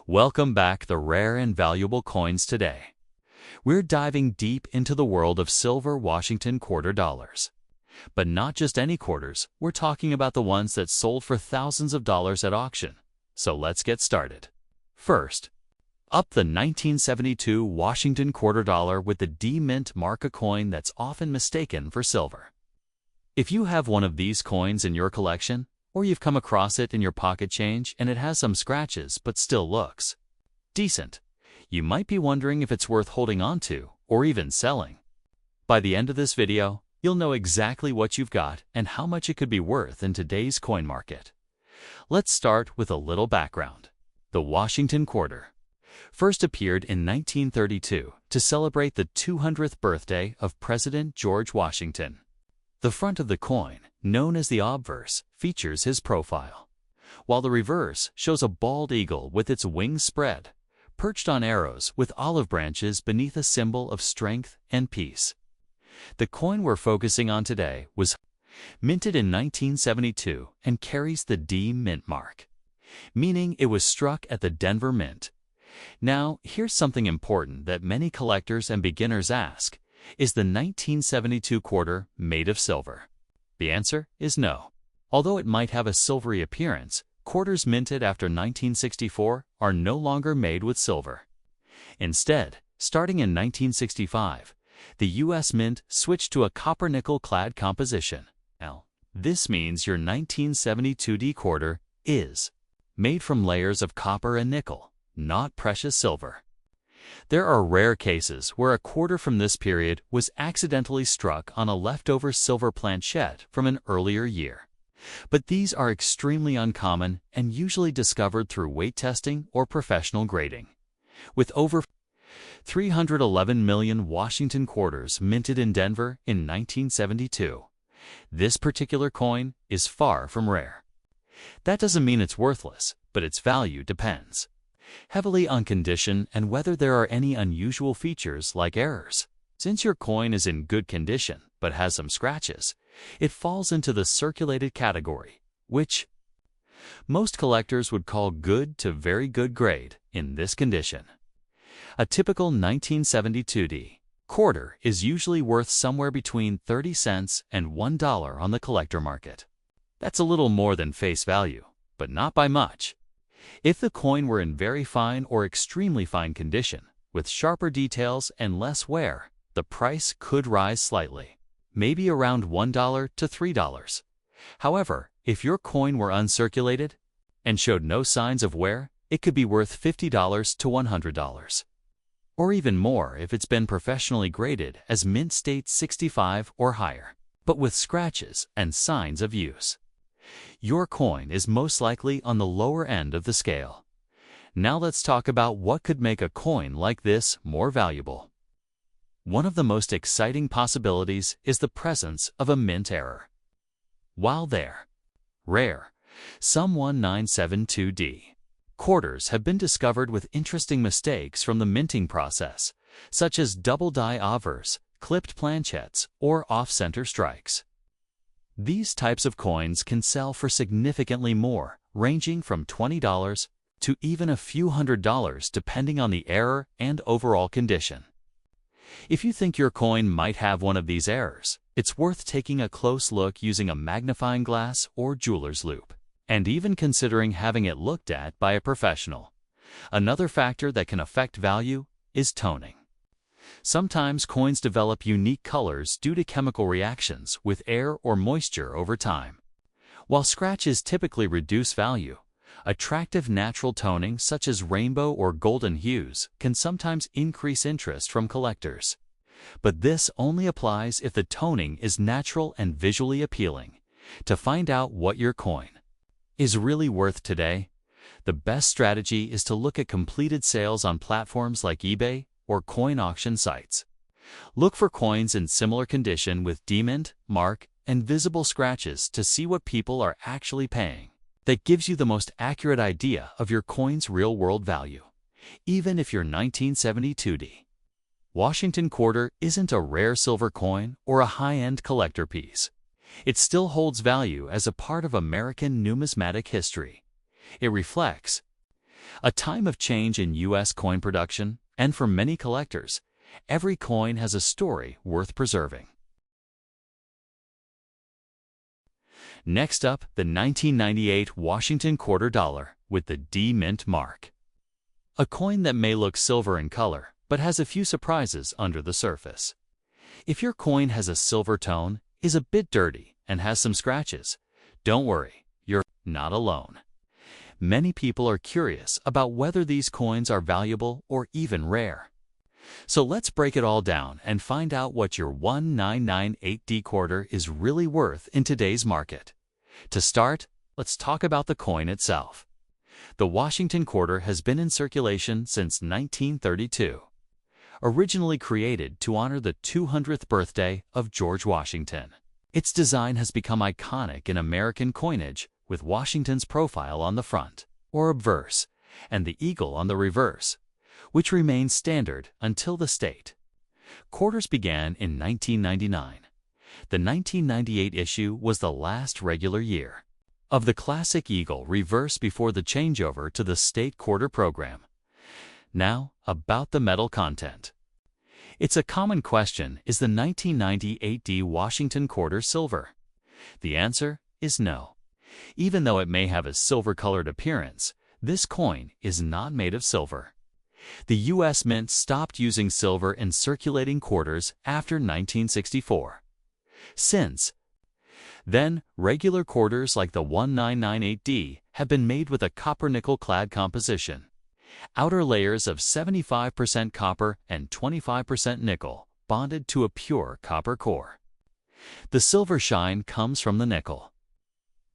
Welcome back the rare and valuable coins today. We're diving deep into the world of silver Washington quarter dollars. But not just any quarters, we're talking about the ones that sold for thousands of dollars at auction. So let's get started. First, up the 1972 Washington quarter dollar with the D Mint mark, a coin that's often mistaken for silver. If you have one of these coins in your collection, or you've come across it in your pocket change and it has some scratches but still looks decent, you might be wondering if it's worth holding on to or even selling. By the end of this video, you'll know exactly what you've got and how much it could be worth in today's coin market. Let's start with a little background. The Washington quarter first appeared in 1932 to celebrate the 200th birthday of President George Washington. The front of the coin, known as the obverse, features his profile, while the reverse shows a bald eagle with its wings spread, perched on arrows with olive branches beneath, a symbol of strength and peace. The coin we're focusing on today was minted in 1972 and carries the D Mint mark, meaning it was struck at the Denver Mint. Now, here's something important that many collectors and beginners ask. Is the 1972 quarter made of silver? The answer is no. Although it might have a silvery appearance, quarters minted after 1964 are no longer made with silver. Instead, starting in 1965, the U.S. Mint switched to a copper-nickel clad composition. Now, this means your 1972 D quarter is made from layers of copper and nickel, not precious silver. There are rare cases where a quarter from this period was accidentally struck on a leftover silver planchet from an earlier year. But these are extremely uncommon and usually discovered through weight testing or professional grading. With over 311 million Washington quarters minted in Denver in 1972, this particular coin is far from rare. That doesn't mean it's worthless, but its value depends heavily on condition and whether there are any unusual features like errors. Since your coin is in good condition but has some scratches, it falls into the circulated category, which most collectors would call good to very good grade in this condition. A typical 1972 D quarter is usually worth somewhere between 30 cents and $1 on the collector market. That's a little more than face value, but not by much. If the coin were in very fine or extremely fine condition, with sharper details and less wear, the price could rise slightly, maybe around $1 to $3. However, if your coin were uncirculated and showed no signs of wear, it could be worth $50 to $100. Or even more if it's been professionally graded as Mint State 65 or higher, but with scratches and signs of use. Your coin is most likely on the lower end of the scale. Now let's talk about what could make a coin like this more valuable. One of the most exciting possibilities is the presence of a mint error. While they're rare, some 1972 D quarters have been discovered with interesting mistakes from the minting process, such as double die obverse, clipped planchets, or off-center strikes. These types of coins can sell for significantly more, ranging from $20 to even a few $100s depending on the error and overall condition. If you think your coin might have one of these errors, it's worth taking a close look using a magnifying glass or jeweler's loupe, and even considering having it looked at by a professional. Another factor that can affect value is toning. Sometimes coins develop unique colors due to chemical reactions with air or moisture over time. While scratches typically reduce value, attractive natural toning such as rainbow or golden hues can sometimes increase interest from collectors. But this only applies if the toning is natural and visually appealing. To find out what your coin is really worth today, the best strategy is to look at completed sales on platforms like eBay or coin auction sites. Look for coins in similar condition with D Mint mark and visible scratches to see what people are actually paying. That gives you the most accurate idea of your coin's real-world value, even if your 1972 D Washington quarter isn't a rare silver coin or a high-end collector piece. It still holds value as a part of American numismatic history. It reflects A time of change in U.S. coin production, and for many collectors, every coin has a story worth preserving. Next up, the 1998 Washington quarter dollar with the D Mint mark. A coin that may look silver in color, but has a few surprises under the surface. If your coin has a silver tone, is a bit dirty, and has some scratches, don't worry, you're not alone. Many people are curious about whether these coins are valuable or even rare. So let's break it all down and find out what your 1998D quarter is really worth in today's market. To start, let's talk about the coin itself. The Washington quarter has been in circulation since 1932. Originally created to honor the 200th birthday of George Washington, its design has become iconic in American coinage, with Washington's profile on the front, or obverse, and the eagle on the reverse, which remains standard until the state. Quarters began in 1999. The 1998 issue was the last regular year of the classic eagle reverse before the changeover to the state quarter program. Now, about the metal content. It's a common question, is the 1998D Washington quarter silver? The answer is no. Even though it may have a silver-colored appearance, this coin is not made of silver. The U.S. Mint stopped using silver in circulating quarters after 1964. Since then, regular quarters like the 1998D have been made with a copper-nickel clad composition. Outer layers of 75% copper and 25% nickel, bonded to a pure copper core. The silver shine comes from the nickel.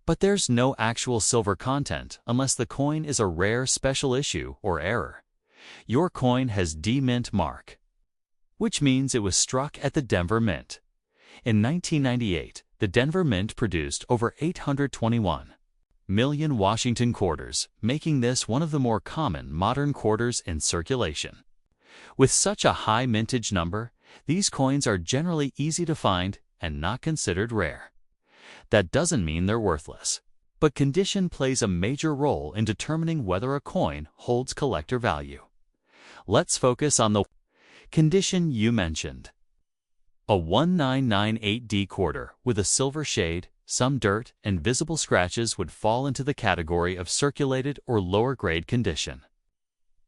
But there's no actual silver content unless the coin is a rare special issue or error. Your coin has D Mint mark, which means it was struck at the Denver Mint. In 1998, the Denver Mint produced over 821 million Washington quarters, making this one of the more common modern quarters in circulation. With such a high mintage number, these coins are generally easy to find and not considered rare. That doesn't mean they're worthless, but condition plays a major role in determining whether a coin holds collector value. Let's focus on the condition you mentioned. A 1998D quarter with a silver shade, some dirt, and visible scratches would fall into the category of circulated or lower-grade condition.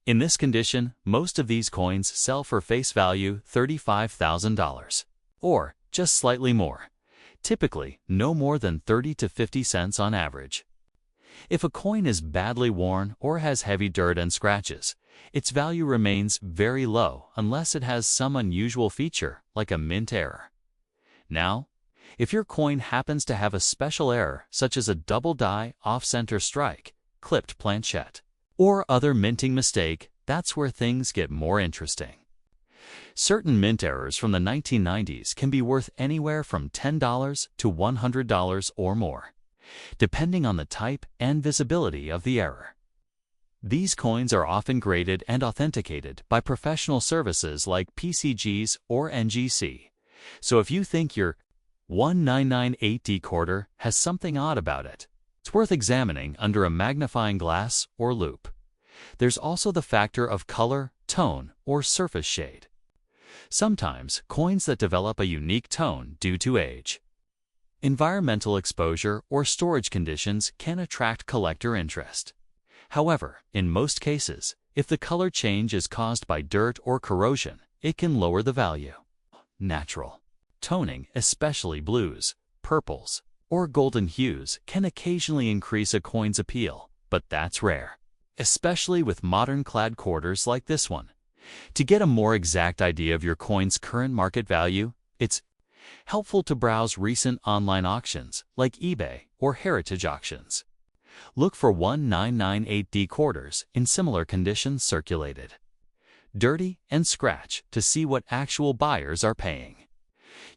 In this condition, most of these coins sell for face value $35,000, or just slightly more, typically no more than 30 to 50 cents on average. If a coin is badly worn or has heavy dirt and scratches, its value remains very low unless it has some unusual feature like a mint error. Now, if your coin happens to have a special error such as a double die off-center strike, clipped planchet, or other minting mistake, that's where things get more interesting. Certain mint errors from the 1990s can be worth anywhere from $10 to $100 or more, depending on the type and visibility of the error. These coins are often graded and authenticated by professional services like PCGs or NGC. So if you think your 1998D quarter has something odd about it, it's worth examining under a magnifying glass or loupe. There's also the factor of color, tone, or surface shade. Sometimes, coins that develop a unique tone due to age, environmental exposure, or storage conditions can attract collector interest. However, in most cases, if the color change is caused by dirt or corrosion, it can lower the value. Natural toning, especially blues, purples, or golden hues, can occasionally increase a coin's appeal, but that's rare, especially with modern clad quarters like this one. To get a more exact idea of your coin's current market value, it's helpful to browse recent online auctions like eBay or heritage auctions. Look for 1998D quarters in similar conditions circulated, dirty, and scratch to see what actual buyers are paying.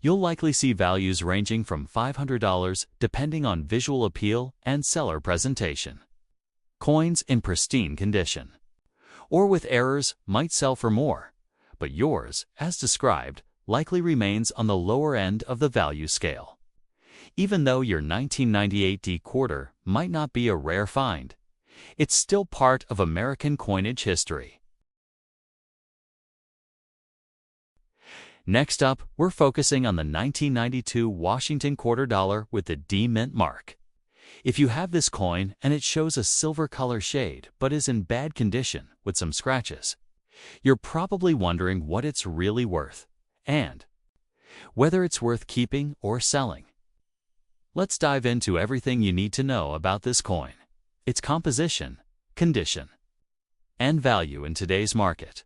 You'll likely see values ranging from $500 depending on visual appeal and seller presentation. Coins in pristine condition, or with errors, might sell for more, but yours, as described, likely remains on the lower end of the value scale. Even though your 1998D quarter might not be a rare find, It's still part of American coinage history. Next up, we're focusing on the 1992 Washington quarter dollar with the D mint mark. If you have this coin and it shows a silver color shade but is in bad condition with some scratches, you're probably wondering what it's really worth and whether it's worth keeping or selling. Let's dive into everything you need to know about this coin, its composition, condition, and value in today's market.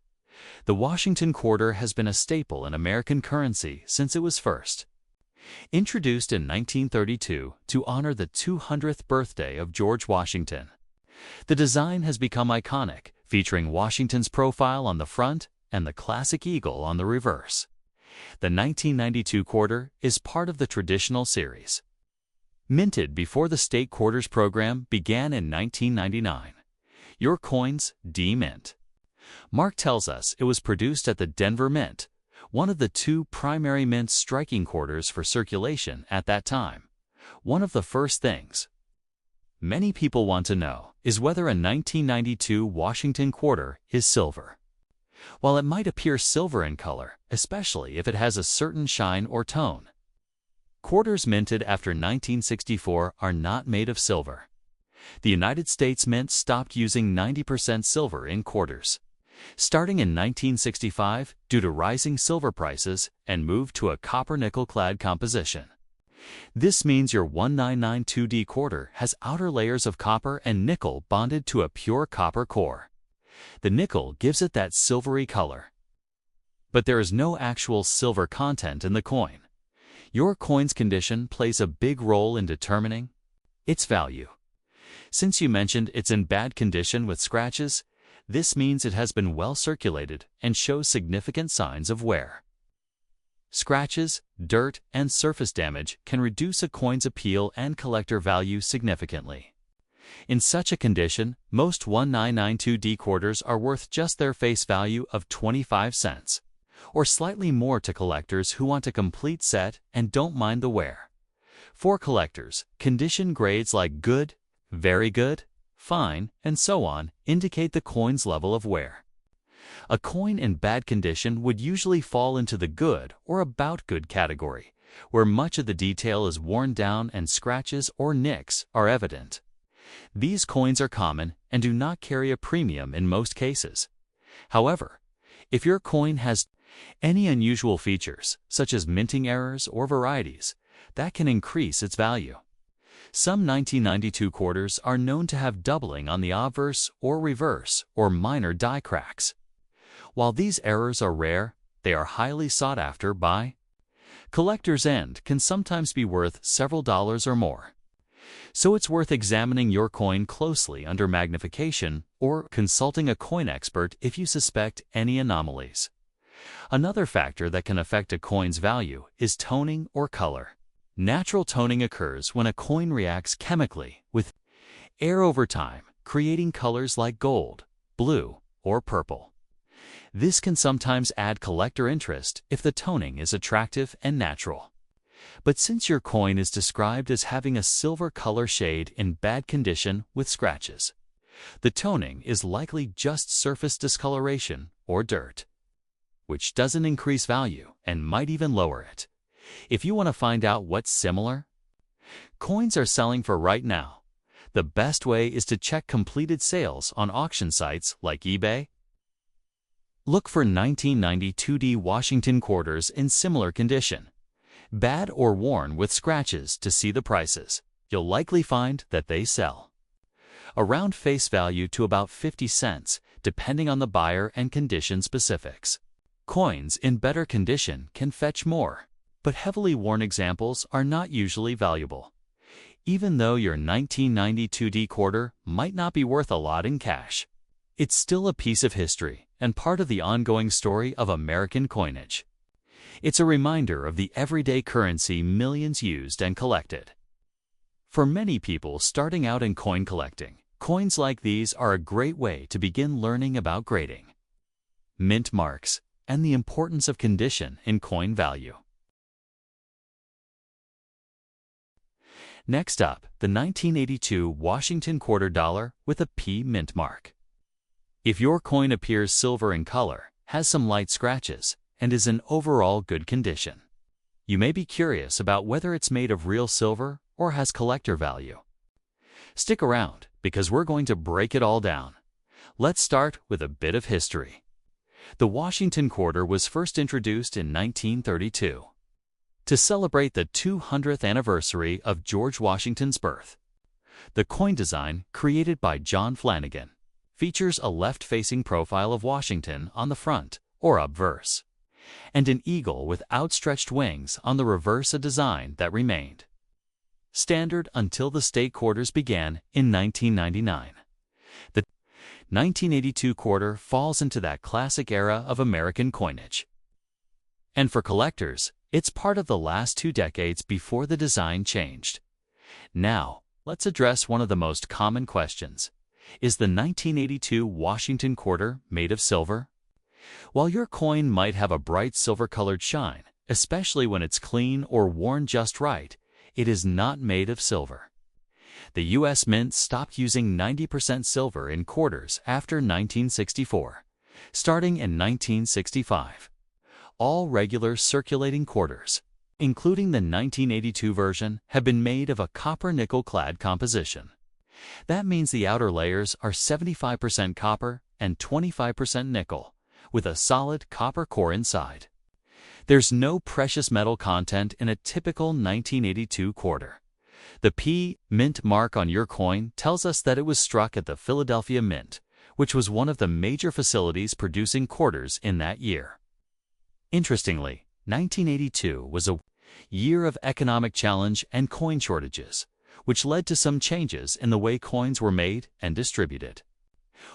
The Washington quarter has been a staple in American currency since it was first introduced in 1932 to honor the 200th birthday of George Washington. The design has become iconic, featuring Washington's profile on the front and the classic eagle on the reverse. The 1992 quarter is part of the traditional series. Minted before the state quarters program began in 1999. Your coin's D-Mint mark tells us it was produced at the Denver Mint, one of the two primary mints striking quarters for circulation at that time. One of the first things many people want to know is whether a 1992 Washington quarter is silver. While it might appear silver in color, especially if it has a certain shine or tone, quarters minted after 1964 are not made of silver. The United States Mint stopped using 90% silver in quarters starting in 1965 due to rising silver prices, and moved to a copper-nickel-clad composition. This means your 1992D quarter has outer layers of copper and nickel bonded to a pure copper core. The nickel gives it that silvery color. But there is no actual silver content in the coin. Your coin's condition plays a big role in determining its value. Since you mentioned it's in bad condition with scratches, this means it has been well circulated and shows significant signs of wear. Scratches, dirt, and surface damage can reduce a coin's appeal and collector value significantly. In such a condition, most 1992D quarters are worth just their face value of 25 cents, or slightly more to collectors who want a complete set and don't mind the wear. For collectors, condition grades like good, very good, fine, and so on indicate the coin's level of wear. A coin in bad condition would usually fall into the good or about good category, where much of the detail is worn down and scratches or nicks are evident. These coins are common and do not carry a premium in most cases. However, if your coin has any unusual features, such as minting errors or varieties, that can increase its value. Some 1992 quarters are known to have doubling on the obverse or reverse or minor die cracks. While these errors are rare, they are highly sought after by collectors and can sometimes be worth several dollars or more. So it's worth examining your coin closely under magnification or consulting a coin expert if you suspect any anomalies. Another factor that can affect a coin's value is toning or color. Natural toning occurs when a coin reacts chemically with air over time, creating colors like gold, blue, or purple. This can sometimes add collector interest if the toning is attractive and natural. But since your coin is described as having a silver color shade in bad condition with scratches, the toning is likely just surface discoloration or dirt, which doesn't increase value and might even lower it. If you want to find out what's similar coins are selling for right now, the best way is to check completed sales on auction sites like eBay. Look for 1992D Washington quarters in similar condition, bad or worn with scratches to see the prices. You'll likely find that they sell around face value to about 50 cents, depending on the buyer and condition specifics. Coins in better condition can fetch more, but heavily worn examples are not usually valuable. Even though your 1992D quarter might not be worth a lot in cash, it's still a piece of history and part of the ongoing story of American coinage. It's a reminder of the everyday currency millions used and collected. For many people starting out in coin collecting, coins like these are a great way to begin learning about grading, mint marks, and the importance of condition in coin value. Next up, the 1982 Washington quarter dollar with a P mint mark. If your coin appears silver in color, has some light scratches, and is in overall good condition, you may be curious about whether it's made of real silver or has collector value. Stick around, because we're going to break it all down. Let's start with a bit of history. The Washington quarter was first introduced in 1932 to celebrate the 200th anniversary of George Washington's birth. The coin design, created by John Flanagan, features a left-facing profile of Washington on the front, or obverse, and an eagle with outstretched wings on the reverse, a design that remained standard until the state quarters began in 1999. The 1982 quarter falls into that classic era of American coinage. And for collectors, it's part of the last 2 decades before the design changed. Now, let's address one of the most common questions. Is the 1982 Washington quarter made of silver? While your coin might have a bright silver-colored shine, especially when it's clean or worn just right, it is not made of silver. The U.S. Mint stopped using 90% silver in quarters after 1964, starting in 1965. All regular circulating quarters, including the 1982 version, have been made of a copper-nickel-clad composition. That means the outer layers are 75% copper and 25% nickel, with a solid copper core inside. There's no precious metal content in a typical 1982 quarter. The P mint mark on your coin tells us that it was struck at the Philadelphia Mint, which was one of the major facilities producing quarters in that year. Interestingly, 1982 was a year of economic challenge and coin shortages, which led to some changes in the way coins were made and distributed.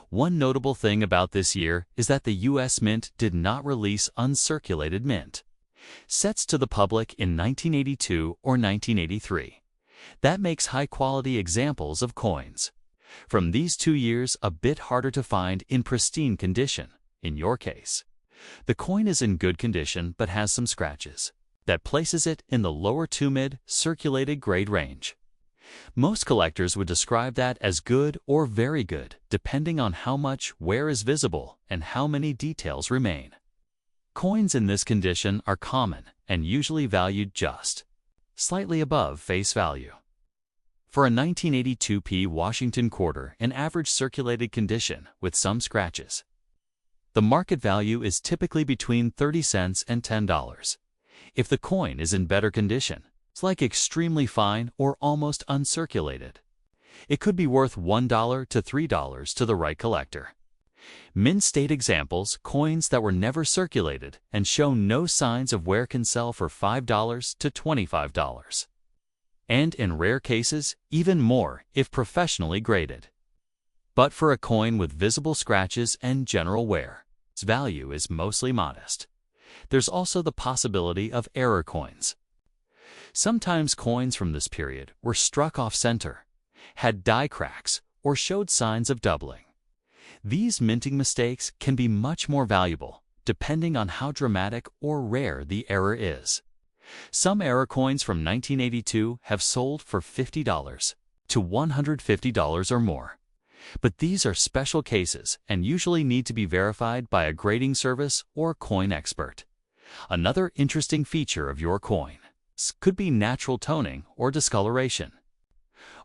One notable thing about this year is that the U.S. Mint did not release uncirculated mint sets to the public in 1982 or 1983. That makes high-quality examples of coins from these 2 years a bit harder to find in pristine condition. In your case, the coin is in good condition but has some scratches. That places it in the lower to mid-circulated grade range. Most collectors would describe that as good or very good, depending on how much wear is visible and how many details remain. Coins in this condition are common and usually valued just slightly above face value. For a 1982 P Washington quarter in average circulated condition with some scratches, the market value is typically between 30 cents and $10. If the coin is in better condition, it's like extremely fine or almost uncirculated, it could be worth $1 to $3 to the right collector. Mint state examples, coins that were never circulated and show no signs of wear, can sell for $5 to $25. And in rare cases, even more if professionally graded. But for a coin with visible scratches and general wear, its value is mostly modest. There's also the possibility of error coins. Sometimes coins from this period were struck off-center, had die cracks, or showed signs of doubling. These minting mistakes can be much more valuable, depending on how dramatic or rare the error is. Some error coins from 1982 have sold for $50 to $150 or more. But these are special cases and usually need to be verified by a grading service or coin expert. Another interesting feature of your coin could be natural toning or discoloration.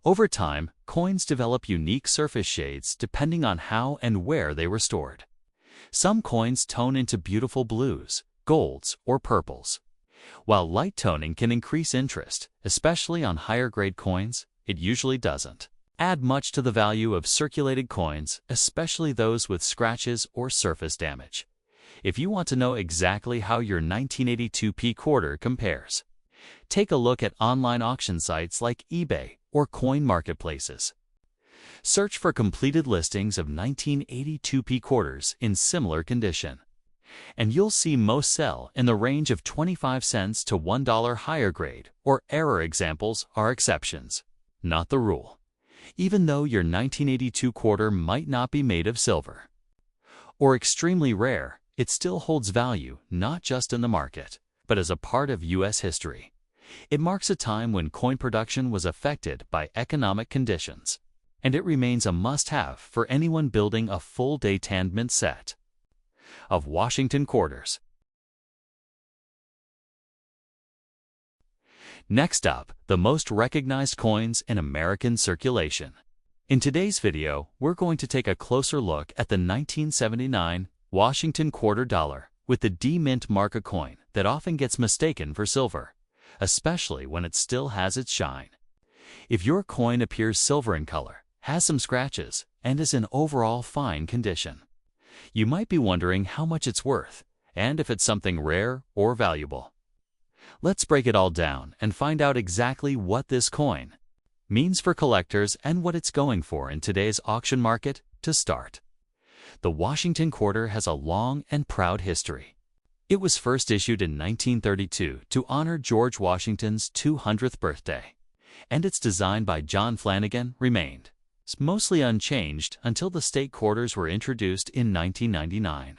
Over time, coins develop unique surface shades depending on how and where they were stored. Some coins tone into beautiful blues, golds, or purples. While light toning can increase interest, especially on higher-grade coins, it usually doesn't add much to the value of circulated coins, especially those with scratches or surface damage. If you want to know exactly how your 1982 P quarter compares, take a look at online auction sites like eBay or coin marketplaces. Search for completed listings of 1982 P quarters in similar condition, and you'll see most sell in the range of 25 cents to $1. Higher grade or error examples are exceptions, not the rule, even though your 1982 quarter might not be made of silver or extremely rare. It still holds value not just in the market, but as a part of U.S. history. It marks a time when coin production was affected by economic conditions, and it remains a must-have for anyone building a full-day tanned mint set of Washington quarters. Next up, the most recognized coins in American circulation. In today's video, we're going to take a closer look at the 1979 Washington quarter dollar with the D Mint mark, a coin that often gets mistaken for silver, especially when it still has its shine. If your coin appears silver in color, has some scratches, and is in overall fine condition, you might be wondering how much it's worth and if it's something rare or valuable. Let's break it all down and find out exactly what this coin means for collectors and what it's going for in today's auction market. To start, the Washington quarter has a long and proud history. It was first issued in 1932 to honor George Washington's 200th birthday, and its design by John Flanagan remained mostly unchanged until the state quarters were introduced in 1999.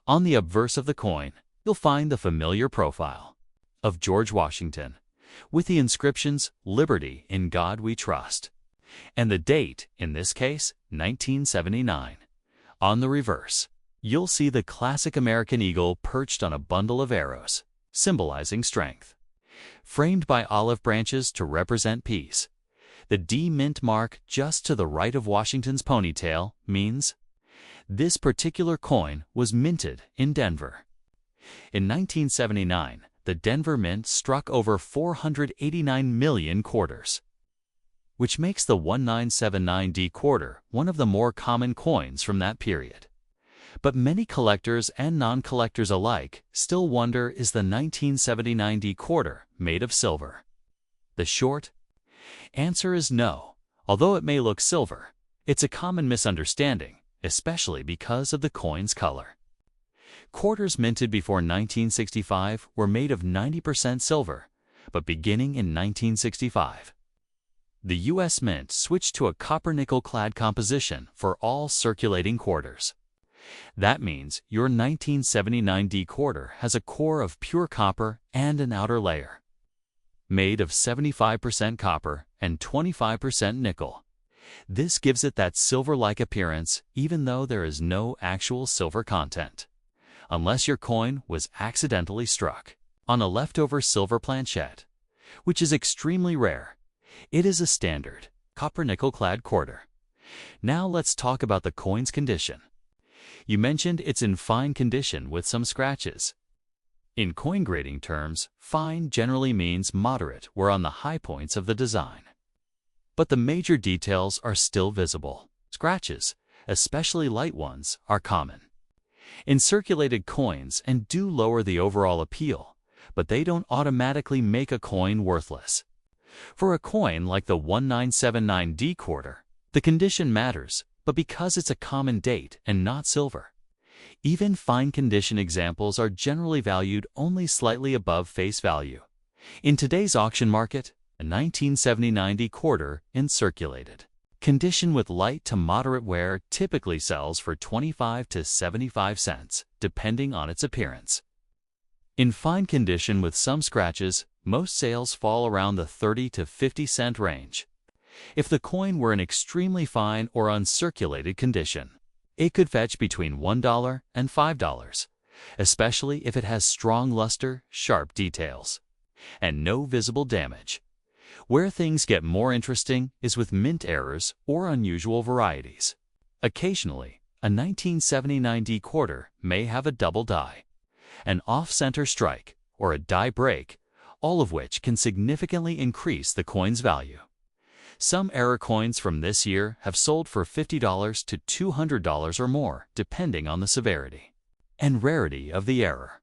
On the obverse of the coin, you'll find the familiar profile of George Washington, with the inscriptions "Liberty in God We Trust," and the date, in this case, 1979. On the reverse, you'll see the classic American eagle perched on a bundle of arrows, symbolizing strength, framed by olive branches to represent peace. The D Mint mark just to the right of Washington's ponytail means this particular coin was minted in Denver. In 1979, the Denver Mint struck over 489 million quarters, which makes the 1979D quarter one of the more common coins from that period. But many collectors and non-collectors alike still wonder, is the 1979D quarter made of silver? The short answer is no. Although it may look silver, it's a common misunderstanding, especially because of the coin's color. Quarters minted before 1965 were made of 90% silver, but beginning in 1965, the U.S. Mint switched to a copper-nickel-clad composition for all circulating quarters. That means your 1979D quarter has a core of pure copper and an outer layer made of 75% copper and 25% nickel. This gives it that silver-like appearance even though there is no actual silver content, unless your coin was accidentally struck on a leftover silver planchet, which is extremely rare. It is a standard copper-nickel-clad quarter. Now let's talk about the coin's condition. You mentioned it's in fine condition with some scratches. In coin grading terms, fine generally means moderate or on the high points of the design. But the major details are still visible. Scratches, especially light ones, are common in circulated coins and do lower the overall appeal, but they don't automatically make a coin worthless. For a coin like the 1979D quarter, the condition matters, but because it's a common date and not silver, even fine condition examples are generally valued only slightly above face value. In today's auction market, a 1979D quarter in circulated condition with light to moderate wear typically sells for 25 to 75 cents, depending on its appearance. In fine condition with some scratches, most sales fall around the 30 to 50 cent range. If the coin were in extremely fine or uncirculated condition, it could fetch between $1 and $5, especially if it has strong luster, sharp details, and no visible damage. Where things get more interesting is with mint errors or unusual varieties. Occasionally, a 1979D quarter may have a double die, an off-center strike, or a die break, all of which can significantly increase the coin's value. Some error coins from this year have sold for $50 to $200 or more, depending on the severity and rarity of the error.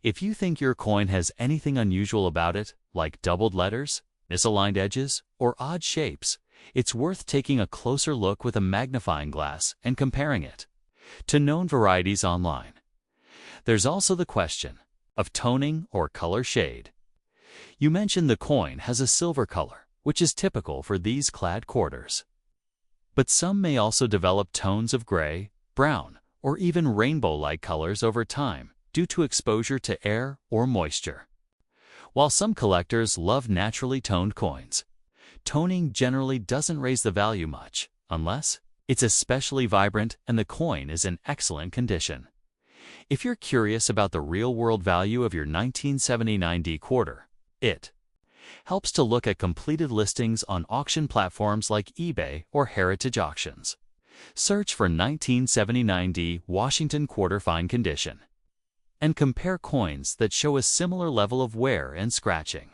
If you think your coin has anything unusual about it, like doubled letters, misaligned edges, or odd shapes, it's worth taking a closer look with a magnifying glass and comparing it to known varieties online. There's also the question of toning or color shade. You mentioned the coin has a silver color, which is typical for these clad quarters. But some may also develop tones of gray, brown, or even rainbow-like colors over time due to exposure to air or moisture. While some collectors love naturally toned coins, toning generally doesn't raise the value much, unless it's especially vibrant and the coin is in excellent condition. If you're curious about the real-world value of your 1979 D quarter, it helps to look at completed listings on auction platforms like eBay or Heritage Auctions. Search for 1979 D Washington quarter fine condition and compare coins that show a similar level of wear and scratching.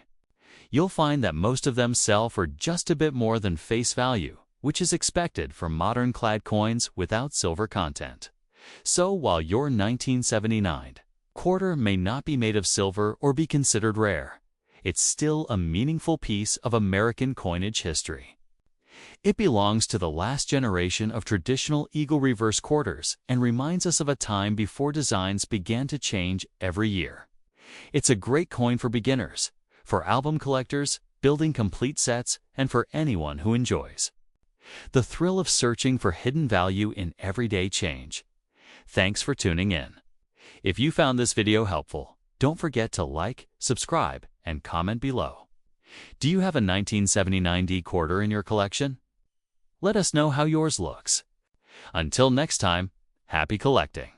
You'll find that most of them sell for just a bit more than face value, which is expected for modern clad coins without silver content. So while your 1979 quarter may not be made of silver or be considered rare, it's still a meaningful piece of American coinage history. It belongs to the last generation of traditional eagle reverse quarters and reminds us of a time before designs began to change every year. It's a great coin for beginners, for album collectors, building complete sets, and for anyone who enjoys the thrill of searching for hidden value in everyday change. Thanks for tuning in. If you found this video helpful, don't forget to like, subscribe, and comment below. Do you have a 1979 D quarter in your collection? Let us know how yours looks. Until next time, happy collecting!